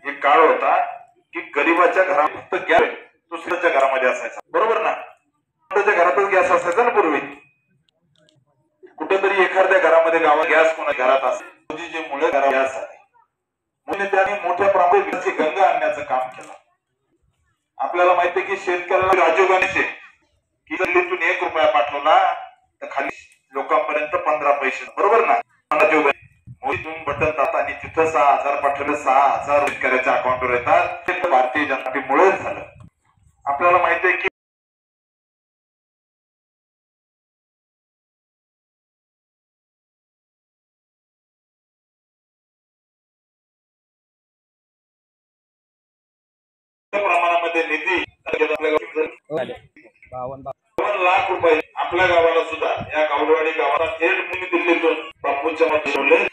एक काळ होता की गरीबाच्या घरात फक्त गॅस दुसऱ्याच्या घरामध्ये असायचा, बरोबर ना? दुसऱ्याच्या घरातच गॅस असायचा ना पूर्वी. कुठेतरी एखाद्या घरामध्ये गावात गॅस कोणा घरात असेल, जे मुळे घरात गॅस आले म्हणजे त्यांनी मोठ्या प्रमाणात गंगा आणण्याचं काम केलं. आपल्याला माहिती आहे की शेतकऱ्याला राजीव गांधीचे की दिल्लीतून 1 रुपया पाठवला तर खाली लोकांपर्यंत 15 पैसे, बरोबर ना? राजीव गांधी मोदीतून बटन दाबतात आणि तिथं 6,000 पाठवले, 6,000 शेतकऱ्याच्या अकाउंटवर येतात. ते भारतीय जनता पार्टीमुळेच झालं. आपल्याला माहिती आहे की प्रमाणामध्ये निधी 52 लाख रुपये आपल्या गावाला सुद्धा, या गावडवाडी गावाला थेट दिल्लीतून बापूंच्या मध्ये